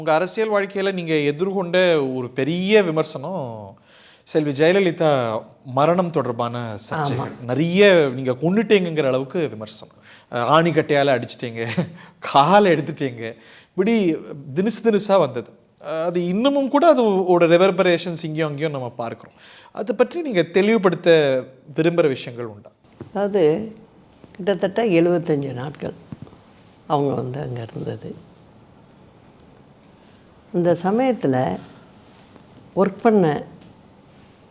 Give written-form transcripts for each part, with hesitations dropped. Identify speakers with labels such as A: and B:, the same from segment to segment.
A: உங்கள் அரசியல் வாழ்க்கையில் நீங்கள் எதிர்கொண்ட ஒரு பெரிய விமர்சனம் செல்வி ஜெயலலிதா மரணம் தொடர்பான சர்ச்சைகள். நிறைய நீங்கள் கொண்டுட்டீங்கிற அளவுக்கு விமர்சனம். ஆணிக்கட்டையால் அடிச்சிட்டீங்க, காலை எடுத்துட்டீங்க, இப்படி தினுசாக வந்தது. அது இன்னமும் கூட அதோட ரெவர்பரேஷன்ஸ் இங்கேயும் அங்கேயும் நம்ம பார்க்குறோம். அதை பற்றி நீங்கள் தெளிவுபடுத்த விரும்புகிற விஷயங்கள் உண்டா?
B: அதாவது கிட்டத்தட்ட 75 நாட்கள் அவங்க வந்து அங்கே இருந்தது. இந்த சமயத்தில் ஒர்க் பண்ண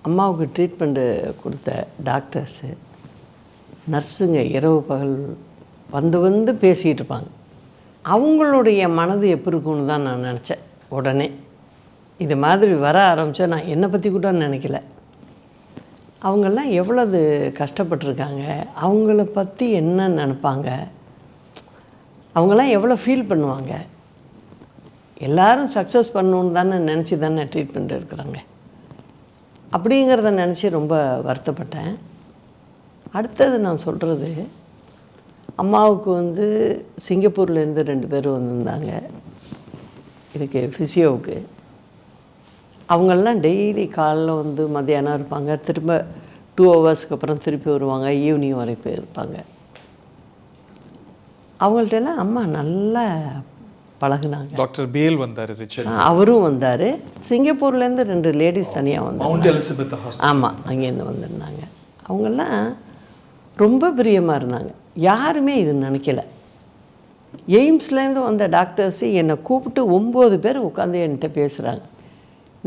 B: அம்மாவுக்கு ட்ரீட்மெண்ட்டு கொடுத்த டாக்டர்ஸு, நர்ஸுங்க இரவு பகல் வந்து பேசிகிட்டு இருப்பாங்க. அவங்களுடைய மனது எப்படி இருக்குன்னு தான் நான் நினச்சேன். உடனே இது மாதிரி வர ஆரம்பித்தா நான் என்னை பற்றி கூட நினைக்கல. அவங்கெல்லாம் எவ்வளவு கஷ்டப்பட்டுருக்காங்க, அவங்கள பற்றி என்ன நினப்பாங்க, அவங்கெல்லாம் எவ்வளோ ஃபீல் பண்ணுவாங்க. எல்லோரும் சக்ஸஸ் பண்ணணுன்னு தானே நினச்சி தானே ட்ரீட்மெண்ட் எடுக்கிறாங்க. அப்படிங்கிறத நினச்சி ரொம்ப வருத்தப்பட்டேன். அடுத்தது நான் சொல்கிறது, அம்மாவுக்கு வந்து சிங்கப்பூர்லேருந்து 2 பேர் வந்திருந்தாங்க இதுக்கு ஃபிசியோவுக்கு. அவங்கெல்லாம் டெய்லி காலைல வந்து மத்தியானம் இருப்பாங்க, திரும்ப 2 ஹவர்ஸ்க்கு அப்புறம் திருப்பி வருவாங்க, ஈவினிங் வரைக்கும் இருப்பாங்க. அவங்கள்ட்டெல்லாம் அம்மா நல்லா பழகுனாங்க.
A: டாக்டர் பேல் வந்தார்,
B: அவரும் வந்தார். சிங்கப்பூர்லேருந்து 2 லேடிஸ் தனியாக
A: வந்தாங்க.
B: ஆமாம், அங்கேருந்து வந்திருந்தாங்க. அவங்கெல்லாம் ரொம்ப பிரியமாக இருந்தாங்க. யாருமே இது நினைக்கல. எய்ம்ஸ்லேருந்து வந்த டாக்டர்ஸு என்னை கூப்பிட்டு 9 பேர் உட்காந்து என்கிட்ட பேசுகிறாங்க.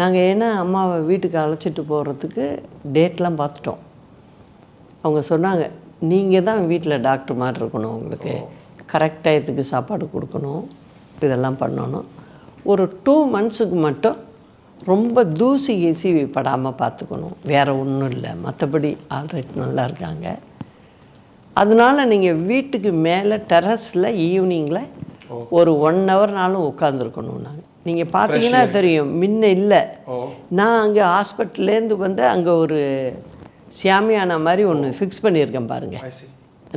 B: நாங்கள் ஏன்னா அம்மாவை வீட்டுக்கு அழைச்சிட்டு போகிறதுக்கு டேட்லாம் பார்த்துட்டோம். அவங்க சொன்னாங்க, நீங்கள் தான் வீட்டில் டாக்டர் மாதிரி இருக்கணும், உங்களுக்கு கரெக்ட் டயத்துக்கு சாப்பாடு கொடுக்கணும், இதெல்லாம் பண்ணணும். ஒரு 2 மந்த்ஸுக்கு மட்டும் ரொம்ப தூசி ஏசி படாமல் பார்த்துக்கணும், வேறு ஒன்றும் இல்லை, மற்றபடி ஆல்ரைட் நல்லா இருக்காங்க. அதனால் நீங்கள் வீட்டுக்கு மேலே டெரஸில் ஈவினிங்கில் ஒரு 1 ஹவர்னாலும் உட்காந்துருக்கணும். நாங்கள் நீங்கள் பார்த்தீங்கன்னா தெரியும், முன்ன இல்லை. நான் அங்கே ஹாஸ்பிட்டல்லேருந்து வந்து அங்கே ஒரு சியாமியானா மாதிரி ஒன்று ஃபிக்ஸ் பண்ணியிருக்கேன் பாருங்கள்.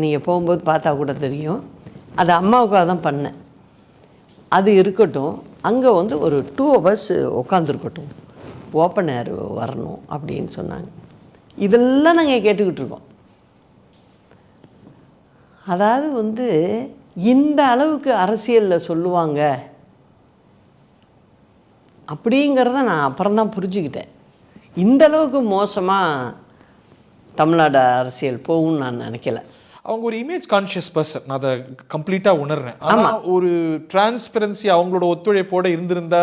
B: நீங்கள் போகும்போது பார்த்தா கூட தெரியும். அது அம்மாவுக்காக தான் பண்ணேன். அது இருக்கட்டும், அங்கே வந்து ஒரு 2 ஹவர்ஸ் உட்காந்துருக்கட்டும், ஓப்பன் ஏர் வரணும் அப்படின்னு சொன்னாங்க. இதெல்லாம் நாங்கள் கேட்டுக்கிட்டு இருக்கோம். அதாவது வந்து இந்த அளவுக்கு அரசியலில் சொல்லுவாங்க அப்படிங்கிறத நான் அப்புறம்தான் புரிஞ்சுக்கிட்டேன். இந்த அளவுக்கு மோசமாக தமிழ்நாடு அரசியல் போகும்னு நான் நினைக்கல.
A: அவங்க ஒரு இமேஜ் கான்ஷியஸ் பர்சன், நான் அதை கம்ப்ளீட்டாக உணர்றேன். ஆனால் ஒரு டிரான்ஸ்பரன்சி அவங்களோட ஒத்துழைப்போடு இருந்திருந்தா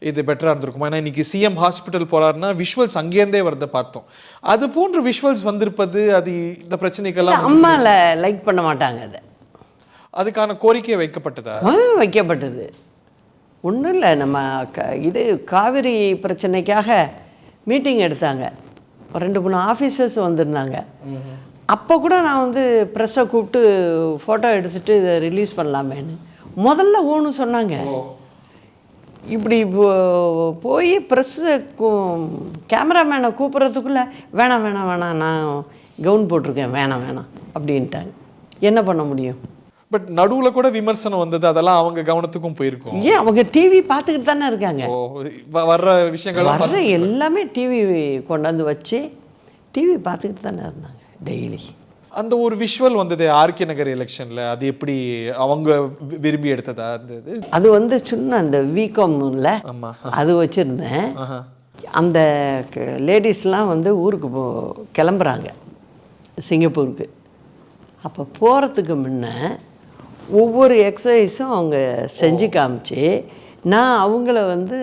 A: இது பெட்டராக இருந்திருக்குமா? ஏன்னா இன்றைக்கி சிஎம் ஹாஸ்பிட்டல் போகிறாருன்னா விஷுவல்ஸ் அங்கேருந்தே வரதை பார்த்தோம். அது போன்ற விஷுவல்ஸ் வந்திருப்பது அது இந்த பிரச்சனைக்கெல்லாம்
B: அம்மாவில் லைக் பண்ண மாட்டாங்க.
A: அதுக்கான கோரிக்கை வைக்கப்பட்டதா?
B: வைக்கப்பட்டது. ஒன்றும் இல்லை, நம்ம இது காவிரி பிரச்சனைக்காக மீட்டிங் எடுத்தாங்க. 2-3 ஆஃபீஸர்ஸ் வந்திருந்தாங்க. அப்போ கூட நான் வந்து ப்ரெஸ்ஸை கூப்பிட்டு ஃபோட்டோ எடுத்துகிட்டு இதை ரிலீஸ் பண்ணலாமேன்னு முதல்ல ஓன்னு சொன்னாங்க. இப்படி போய் ப்ரெஸ்ஸு கேமராமேனை கூப்பிட்றதுக்குள்ளே வேணாம் வேணாம் வேணாம், நான் கவுன் போட்டிருக்கேன், வேணாம் வேணாம் அப்படின்ட்டாங்க. என்ன பண்ண முடியும்?
A: பட் நடுவில் கூட விமர்சனம் வந்தது, அதெல்லாம் அவங்க கவனத்துக்கும் போயிருக்கும்.
B: ஏன் அவங்க டிவி பார்த்துக்கிட்டு தானே இருக்காங்க.
A: வர்ற விஷயங்கள்
B: வர்ற எல்லாமே டிவி கொண்டாந்து வச்சு டிவி பார்த்துக்கிட்டு தானே இருந்தாங்க டெய்லி.
A: அந்த ஒரு விஷுவல் வந்தது ஆர்கே நகர் எலெக்ஷனில், அது எப்படி அவங்க விரும்பி எடுத்ததா இருந்தது?
B: அது வந்து சின்ன அந்த வீக்கம்ல அது வச்சுருந்தேன். அந்த லேடிஸ்லாம் வந்து ஊருக்கு கிளம்புறாங்க சிங்கப்பூருக்கு. அப்போ போகிறதுக்கு முன்ன ஒவ்வொரு எக்ஸசைஸும் அவங்க செஞ்சு காமிச்சு, நான் அவங்கள வந்து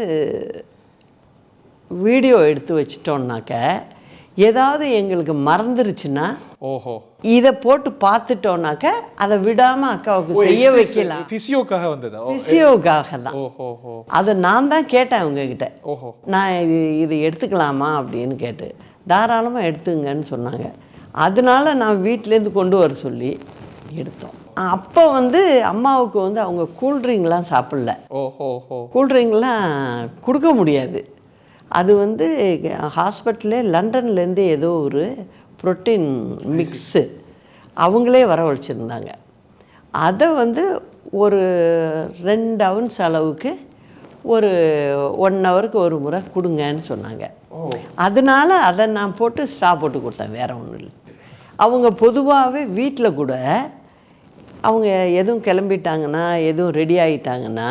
B: வீடியோ எடுத்து வச்சிட்டோன்னாக்க ஏதாவது எங்களுக்கு மறந்துருச்சுன்னா இதை போட்டு பார்த்துட்டோன்னாக்க அதை விடாமல் அக்காவுக்கு செய்ய வைக்கலாம்.
A: ஃபிசியோக்காக வந்தது,
B: ஃபிசியோக்காக தான். அதை நான் தான் கேட்டேன் அவங்கக்கிட்ட, நான் இது எடுத்துக்கலாமா அப்படின்னு கேட்டு, தாராளமாக எடுத்துங்கன்னு சொன்னாங்க. அதனால நான் வீட்டிலேருந்து கொண்டு வர சொல்லி எடுத்தோம். அப்போ வந்து அம்மாவுக்கு வந்து அவங்க கூல்ட்ரிங்க்லாம் சாப்பிடல. கூல்ட்ரிங்க்லாம் கொடுக்க முடியாது. அது வந்து ஹாஸ்பிட்டலே லண்டன்லேருந்து ஏதோ ஒரு ப்ரோட்டீன் மிக்ஸு அவங்களே வரவழைச்சிருந்தாங்க. அதை வந்து ஒரு 2 ounce அளவுக்கு ஒரு 1 ஹவருக்கு ஒரு முறை கொடுங்கன்னு சொன்னாங்க. அதனால அதை நான் போட்டு ஸ்ட்ரா போட்டு கொடுத்தேன், வேறு ஒன்றும் இல்லை. அவங்க பொதுவாகவே வீட்டில் கூட அவங்க எதுவும் கிளம்பிட்டாங்கன்னா, எதுவும் ரெடி ஆகிட்டாங்கன்னா,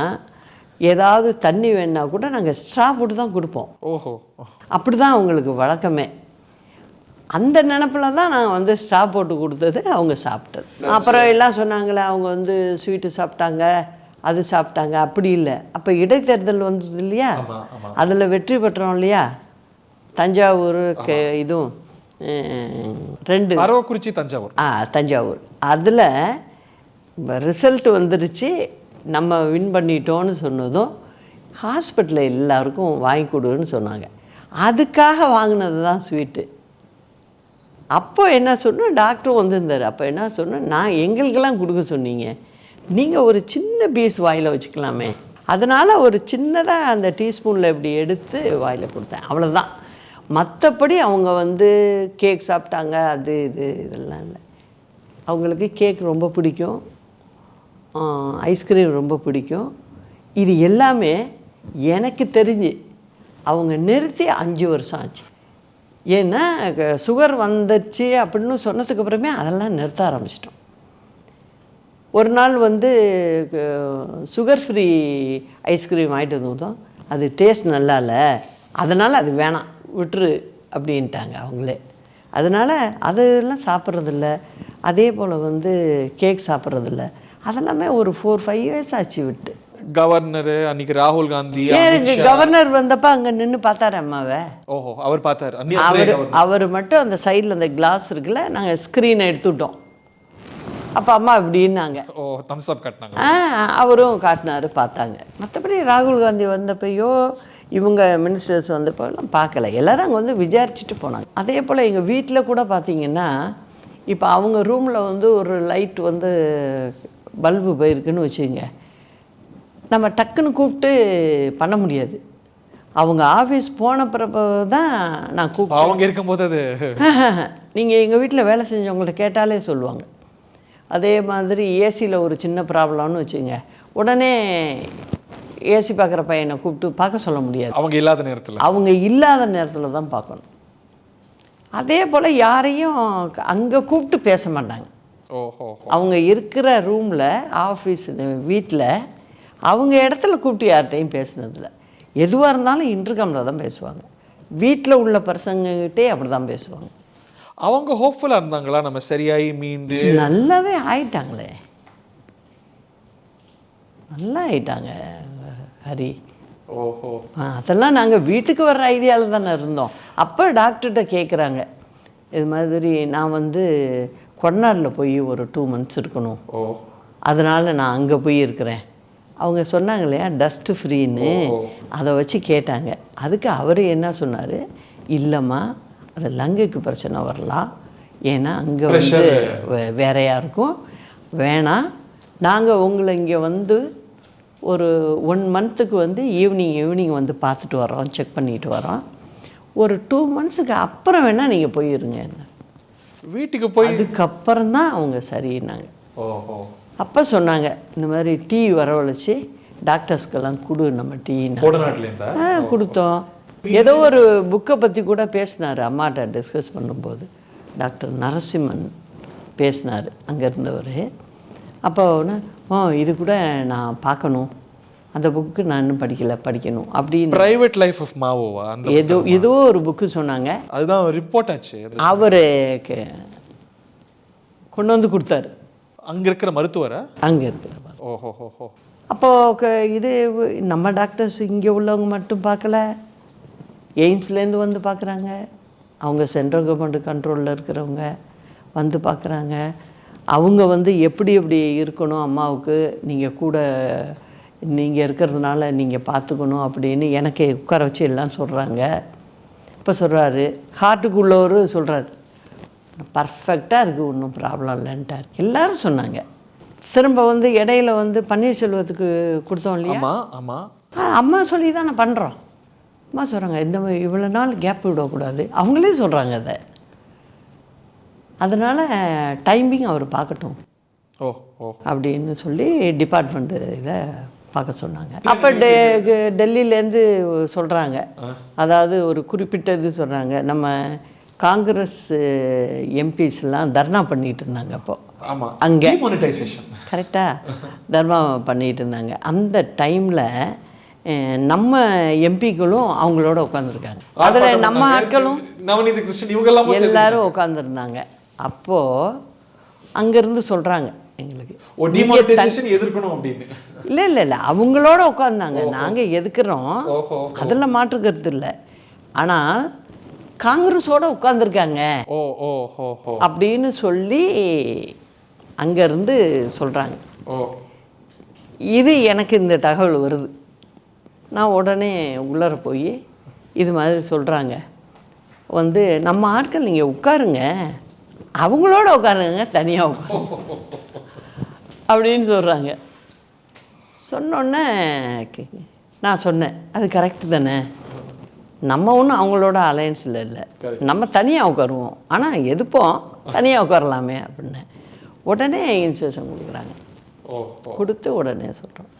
B: ஏதாவது தண்ணி வேணுன்னா கூட நாங்கள் ஸ்ட்ரா போட்டு தான் கொடுப்போம்.
A: ஓஹோ.
B: அப்படி தான் அவங்களுக்கு வழக்கமே. அந்த நினப்பில் தான் நான் வந்து ஸ்ட்ரா போட்டு கொடுத்தது, அவங்க சாப்பிட்டது. அப்புறம் எல்லாம் சொன்னாங்களே, அவங்க வந்து ஸ்வீட்டு சாப்பிட்டாங்க, அது சாப்பிட்டாங்க. அப்படி இல்லை. அப்போ இடைத்தேர்தல் வந்தது இல்லையா, அதில் வெற்றி பெற்றோம் இல்லையா, தஞ்சாவூர் இதுவும் 2
A: அரவக்குறிச்சி தஞ்சாவூர்.
B: தஞ்சாவூர். அதில் ரிசல்ட் வந்துடுச்சு, நம்ம வின் பண்ணிட்டோன்னு சொன்னதும் ஹாஸ்பிட்டலில் எல்லாருக்கும் வாங்கி கொடுன்னு சொன்னாங்க. அதுக்காக வாங்கினது தான் ஸ்வீட்டு. அப்போ என்ன சொன்னேன், டாக்டரும் வந்திருந்தார். அப்போ என்ன சொன்னேன், நான் எங்களுக்கெல்லாம் கொடுக்க சொன்னீங்க, நீங்கள் ஒரு சின்ன பீஸ் வாயில் வச்சுக்கலாமே. அதனால் ஒரு சின்னதாக அந்த டீஸ்பூனில் இப்படி எடுத்து வாயில் கொடுத்தேன், அவ்வளோதான். மற்றபடி அவங்க வந்து கேக் சாப்பிட்டாங்க, அது இதெல்லாம் இல்லை. அவங்களுக்கு கேக் ரொம்ப பிடிக்கும், ஐஸ்கிரீம் ரொம்ப பிடிக்கும். இது எல்லாமே எனக்கு தெரிஞ்சு அவங்க நிறுத்தி 5 வருஷம் ஆச்சு. ஏன்னா சுகர் வந்துச்சு அப்படின்னு சொன்னதுக்கு அப்புறமே அதெல்லாம் நிறுத்த ஆரம்பிச்சிட்டோம். ஒரு நாள் வந்து சுகர் ஃப்ரீ ஐஸ்கிரீம் ஆகிட்டு இருந்தோம், அது டேஸ்ட் நல்லா இல்லை, அதனால் அது வேணாம் விட்டுரு அப்படின்ட்டாங்க அவங்களே. அதனால் அதெல்லாம் சாப்பிட்றதில்ல. அதே போல் வந்து கேக் சாப்பிட்றதில்ல. அதெல்லாமே ஒரு 4-5 இயர்ஸ் ஆச்சு விட்டு.
A: கவர்னர் அன்னைக்கு ராகுல் காந்தி
B: கவர்னர் வந்தப்ப அங்கே நின்று பார்த்தாரு அம்மாவை.
A: ஓஹோ, அவர் பார்த்தார்.
B: அவர் மட்டும் அந்த சைடில் அந்த கிளாஸ் இருக்குல்ல, நாங்கள் ஸ்க்ரீனை எடுத்துட்டோம். அப்போ அம்மா இப்படின்னாங்க,
A: தம்ஸ் அப் காட்டினாங்க.
B: அவரும் காட்டினாரு, பார்த்தாங்க. மற்றபடி ராகுல் காந்தி வந்தப்பையோ இவங்க மினிஸ்டர்ஸ் வந்தப்போலாம் பார்க்கல. எல்லோரும் அங்கே வந்து விசாரிச்சுட்டு போனாங்க. அதே போல் எங்கள் வீட்டில் கூட பார்த்திங்கன்னா, இப்போ அவங்க ரூமில் வந்து ஒரு லைட் வந்து பல்பு போயிருக்குன்னு வச்சுங்க, நம்ம டக்குன்னு கூப்பிட்டு பண்ண முடியாது. அவங்க ஆஃபீஸ் போன பிறப்பு தான் நான் கூப்பிட்டு,
A: அவங்க இருக்கும்போது அது
B: நீங்கள் எங்கள் வீட்டில் வேலை செஞ்சவங்கள்ட்ட கேட்டாலே சொல்லுவாங்க. அதே மாதிரி ஏசியில் ஒரு சின்ன ப்ராப்ளம்னு வச்சுங்க, உடனே ஏசி பார்க்குற பையனை கூப்பிட்டு பார்க்க சொல்ல முடியாது.
A: அவங்க இல்லாத நேரத்தில்
B: தான் பார்க்கணும். அதே போல் யாரையும் அங்கே கூப்பிட்டு பேச மாட்டாங்க. அவங்க இருக்கிற ரூமில், ஆஃபீஸ், வீட்டில் அவங்க இடத்துல கூப்பிட்டு யார்கிட்டையும் பேசுனதில்லை. எதுவாக இருந்தாலும் இன்டர்காமில் தான் பேசுவாங்க. வீட்டில் உள்ள பர்சங்ககிட்டே அப்படி தான் பேசுவாங்க.
A: அவங்க ஹோப்ஃபுல்லாக இருந்தாங்களா, நம்ம சரியாகி மீண்டு?
B: நல்லாவே ஆயிட்டாங்களே, நல்லா ஆயிட்டாங்க ஹரி.
A: ஓஹோ.
B: அதெல்லாம் நாங்கள் வீட்டுக்கு வர்ற ஐடியாவில் தானே இருந்தோம். அப்போ டாக்டர்கிட்ட கேட்குறாங்க, இது மாதிரி நான் வந்து கொடநாடில் போய் ஒரு 2 months இருக்கணும், அதனால் நான் அங்கே போய் இருக்கிறேன். அவங்க சொன்னாங்க இல்லையா டஸ்ட்டு ஃப்ரீன்னு, அதை வச்சு கேட்டாங்க. அதுக்கு அவர் என்ன சொன்னார், இல்லைம்மா அது லங்குக்கு பிரச்சனை வரலாம், ஏன்னா அங்கே வந்து வேறையாக இருக்கும், வேணாம், நாங்கள் உங்களை இங்கே வந்து ஒரு 1 monthக்கு வந்து ஈவினிங் வந்து பார்த்துட்டு வரோம், செக் பண்ணிட்டு வரோம், ஒரு 2 monthsக்கு அப்புறம் வேணால் நீங்கள் போயிருங்க. என்ன
A: வீட்டுக்கு போய்
B: அதுக்கப்புறம் தான் அவங்க சரின்னாங்க.
A: ஓஹோ.
B: அப்போ சொன்னாங்க, இந்த மாதிரி டீ வரவழைச்சி டாக்டர்ஸ்க்கெல்லாம் கொடு, நம்ம டீன்னு கொடுத்தோம். ஏதோ ஒரு புக்கை பற்றி கூட பேசினார் அம்மாட்ட டிஸ்கஸ் பண்ணும்போது, டாக்டர் நரசிம்மன் பேசினார் அங்கே இருந்தவர். அப்போ இது கூட நான் பார்க்கணும், அந்த புக்கு நான் இன்னும் படிக்கணும் அப்படின்னு.
A: பிரைவேட் லைஃப் ஆஃப் மாவோவா
B: ஏதோ ஒரு புக்கு சொன்னாங்க,
A: அதுதான் ரிப்போர்ட் ஆச்சு.
B: அவர் கொண்டு வந்து கொடுத்தாரு,
A: அங்கே இருக்கிற மருத்துவரை.
B: அங்கே இருக்கிற.
A: ஓஹோ.
B: அப்போது இது நம்ம டாக்டர்ஸ் இங்கே உள்ளவங்க மட்டும் பார்க்கல, எய்ம்ஸ்லேருந்து வந்து பார்க்குறாங்க, அவங்க சென்ட்ரல் கவர்மெண்ட் கண்ட்ரோலில் இருக்கிறவங்க வந்து பார்க்குறாங்க. அவங்க வந்து எப்படி இருக்கணும் அம்மாவுக்கு, நீங்கள் கூட நீங்கள் இருக்கிறதுனால நீங்கள் பார்த்துக்கணும் அப்படின்னு எனக்கு உட்கார வச்சு எல்லாம் சொல்கிறாங்க. இப்போ சொல்கிறாரு, ஹார்ட்டுக்குள்ளவர் சொல்கிறாரு, பர்ஃபெக்டாக இருக்குது, ஒன்றும் ப்ராப்ளம் இல்லைன்ட்டார். எல்லோரும் சொன்னாங்க. திரும்ப வந்து இடையில வந்து பன்னீர்செல்வத்துக்கு கொடுத்தோம் இல்லையா,
A: ஆமாம்,
B: அம்மா சொல்லி தான் நான் பண்ணுறோம். அம்மா சொல்கிறாங்க, இந்த இவ்வளோ நாள் கேப் விடக்கூடாது, அவங்களே சொல்கிறாங்க அதை. அதனால் டைமிங் அவர் பார்க்கட்டும் அப்படின்னு சொல்லி டிபார்ட்மெண்ட்டு இதை பார்க்க சொன்னாங்க. அப்போ டெல்லியிலேருந்து சொல்கிறாங்க, அதாவது ஒரு குறிப்பிட்ட இது சொல்கிறாங்க, நம்ம காங்கிரஸ் எம்பிஸ்லாம் தர்ணா பண்ணிகிட்டு இருந்தாங்க அப்போது.
A: ஆமாம்,
B: அங்கே
A: டிமானிட்டைசேஷன்
B: கரெக்டாக தர்ணா பண்ணிகிட்டு இருந்தாங்க. அந்த டைமில் நம்ம எம்பிக்களும் அவங்களோட உட்காந்துருக்காங்க. அதில் நம்ம ஆட்களும்
A: நவநீத கிருஷ்ணன் இவங்கெல்லாம்
B: எல்லாரும் உட்காந்துருந்தாங்க. அப்போது அங்கேருந்து சொல்கிறாங்க எங்களுக்கு,
A: டிமானிட்டைசேஷன் எதிர்க்கணும் அப்படின்னு.
B: இல்லை இல்லை இல்லை, அவங்களோட உட்காந்தாங்க, நாங்கள் எதுக்குறோம், அதில் மாற்றுக்கிறது இல்லை. ஆனால் காங்கிரஸோட உட்காந்துருக்காங்க அப்படின்னு சொல்லி அங்கேருந்து சொல்கிறாங்க. இது எனக்கு இந்த தகவல் வருது. நான் உடனே உள்ளர போய் இது மாதிரி சொல்கிறாங்க, வந்து நம்ம ஆட்கள் நீங்கள் உட்காருங்க, அவங்களோட உட்காருங்க, தனியாக உட்காருங்க அப்படின்னு சொல்கிறாங்க. சொன்னோன்னே நான் சொன்னேன், அது கரெக்டு தானே, நம்ம ஒன்றும் அவங்களோட அலையன்ஸில் இல்லை, நம்ம தனியாக உட்காருவோம், ஆனால் எதுப்போம் தனியாக உட்காரலாமே அப்படின்னு. உடனே இன்ஸ்ட்ரக்ஷன் கொடுக்குறாங்க, கொடுத்து உடனே சொல்கிறோம்.